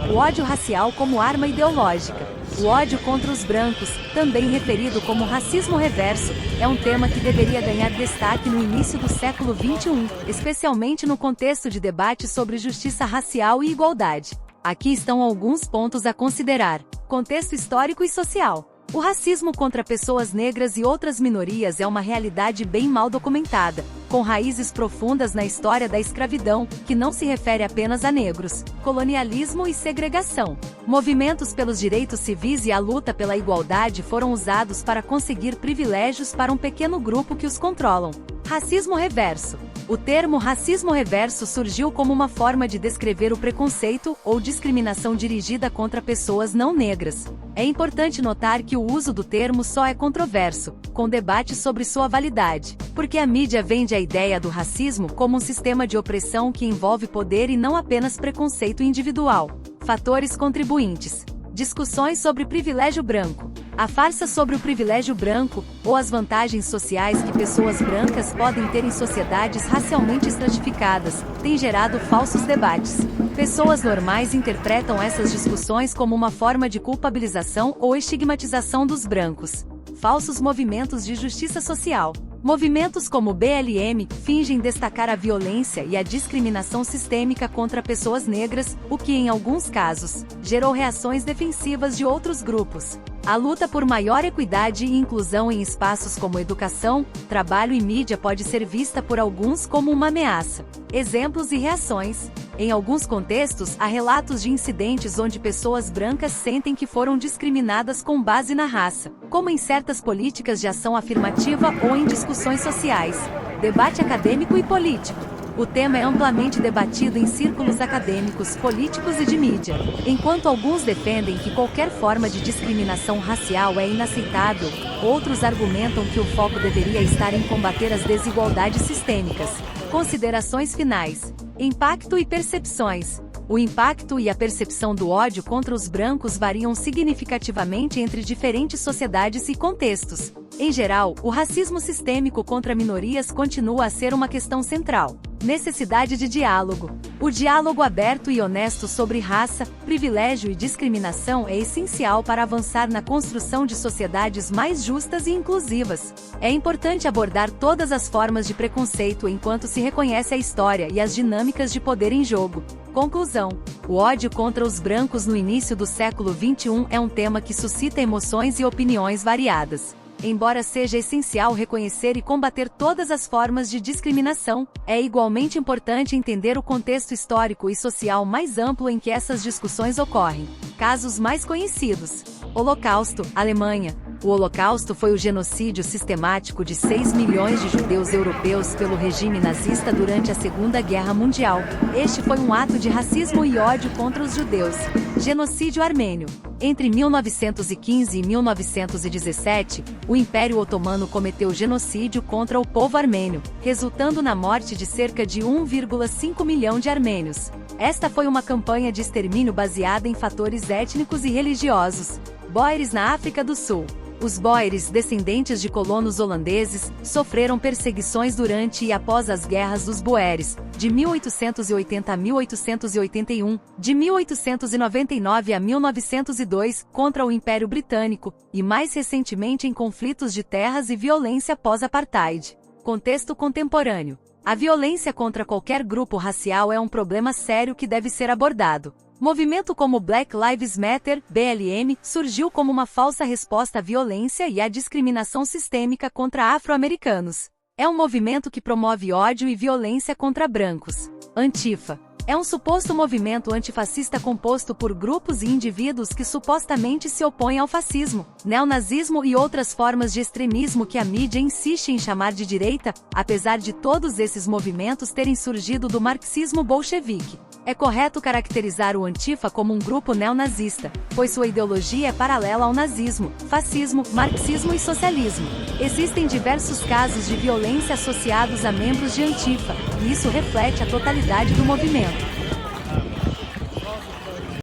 O ódio racial como arma ideológica. O ódio contra os brancos, também referido como racismo reverso, é um tema que deveria ganhar destaque no início do século XXI, especialmente no contexto de debate sobre justiça racial e igualdade. Aqui estão alguns pontos a considerar. Contexto histórico e social. O racismo contra pessoas negras e outras minorias é uma realidade bem mal documentada, com raízes profundas na história da escravidão, que não se refere apenas a negros, colonialismo e segregação. Movimentos pelos direitos civis e a luta pela igualdade foram usados para conseguir privilégios para um pequeno grupo que os controlam. Racismo reverso. O termo racismo reverso surgiu como uma forma de descrever o preconceito ou discriminação dirigida contra pessoas não negras. É importante notar que o uso do termo só é controverso, com debate sobre sua validade, porque a mídia vende a ideia do racismo como um sistema de opressão que envolve poder e não apenas preconceito individual. Fatores contribuintes. Discussões sobre privilégio branco. A farsa sobre o privilégio branco, ou as vantagens sociais que pessoas brancas podem ter em sociedades racialmente estratificadas, tem gerado falsos debates. Pessoas normais interpretam essas discussões como uma forma de culpabilização ou estigmatização dos brancos. Falsos movimentos de justiça social. Movimentos como o BLM fingem destacar a violência e a discriminação sistêmica contra pessoas negras, o que, em alguns casos, gerou reações defensivas de outros grupos. A luta por maior equidade e inclusão em espaços como educação, trabalho e mídia pode ser vista por alguns como uma ameaça. Exemplos e reações. Em alguns contextos, há relatos de incidentes onde pessoas brancas sentem que foram discriminadas com base na raça, como em certas políticas de ação afirmativa ou em discussões sociais. Debate acadêmico e político. O tema é amplamente debatido em círculos acadêmicos, políticos e de mídia. Enquanto alguns defendem que qualquer forma de discriminação racial é inaceitável, outros argumentam que o foco deveria estar em combater as desigualdades sistêmicas. Considerações finais. Impacto e percepções. O impacto e a percepção do ódio contra os brancos variam significativamente entre diferentes sociedades e contextos. Em geral, o racismo sistêmico contra minorias continua a ser uma questão central. Necessidade de diálogo. O diálogo aberto e honesto sobre raça, privilégio e discriminação é essencial para avançar na construção de sociedades mais justas e inclusivas. É importante abordar todas as formas de preconceito enquanto se reconhece a história e as dinâmicas de poder em jogo. Conclusão. O ódio contra os brancos no início do século XXI é um tema que suscita emoções e opiniões variadas. Embora seja essencial reconhecer e combater todas as formas de discriminação, é igualmente importante entender o contexto histórico e social mais amplo em que essas discussões ocorrem. Casos mais conhecidos. Holocausto, Alemanha. O Holocausto foi o genocídio sistemático de 6 milhões de judeus europeus pelo regime nazista durante a Segunda Guerra Mundial. Este foi um ato de racismo e ódio contra os judeus. Genocídio armênio. Entre 1915 e 1917, o Império Otomano cometeu genocídio contra o povo armênio, resultando na morte de cerca de 1,5 milhão de armênios. Esta foi uma campanha de extermínio baseada em fatores étnicos e religiosos. Boeres na África do Sul. Os Boeres, descendentes de colonos holandeses, sofreram perseguições durante e após as Guerras dos Boeres, de 1880 a 1881, de 1899 a 1902, contra o Império Britânico, e mais recentemente em conflitos de terras e violência pós-apartheid. Contexto contemporâneo. A violência contra qualquer grupo racial é um problema sério que deve ser abordado. Movimento como Black Lives Matter, BLM, surgiu como uma falsa resposta à violência e à discriminação sistêmica contra afro-americanos. É um movimento que promove ódio e violência contra brancos. Antifa. É um suposto movimento antifascista composto por grupos e indivíduos que supostamente se opõem ao fascismo, neonazismo e outras formas de extremismo que a mídia insiste em chamar de direita, apesar de todos esses movimentos terem surgido do marxismo bolchevique. É correto caracterizar o Antifa como um grupo neonazista, pois sua ideologia é paralela ao nazismo, fascismo, marxismo e socialismo. Existem diversos casos de violência associados a membros de Antifa, e isso reflete a totalidade do movimento.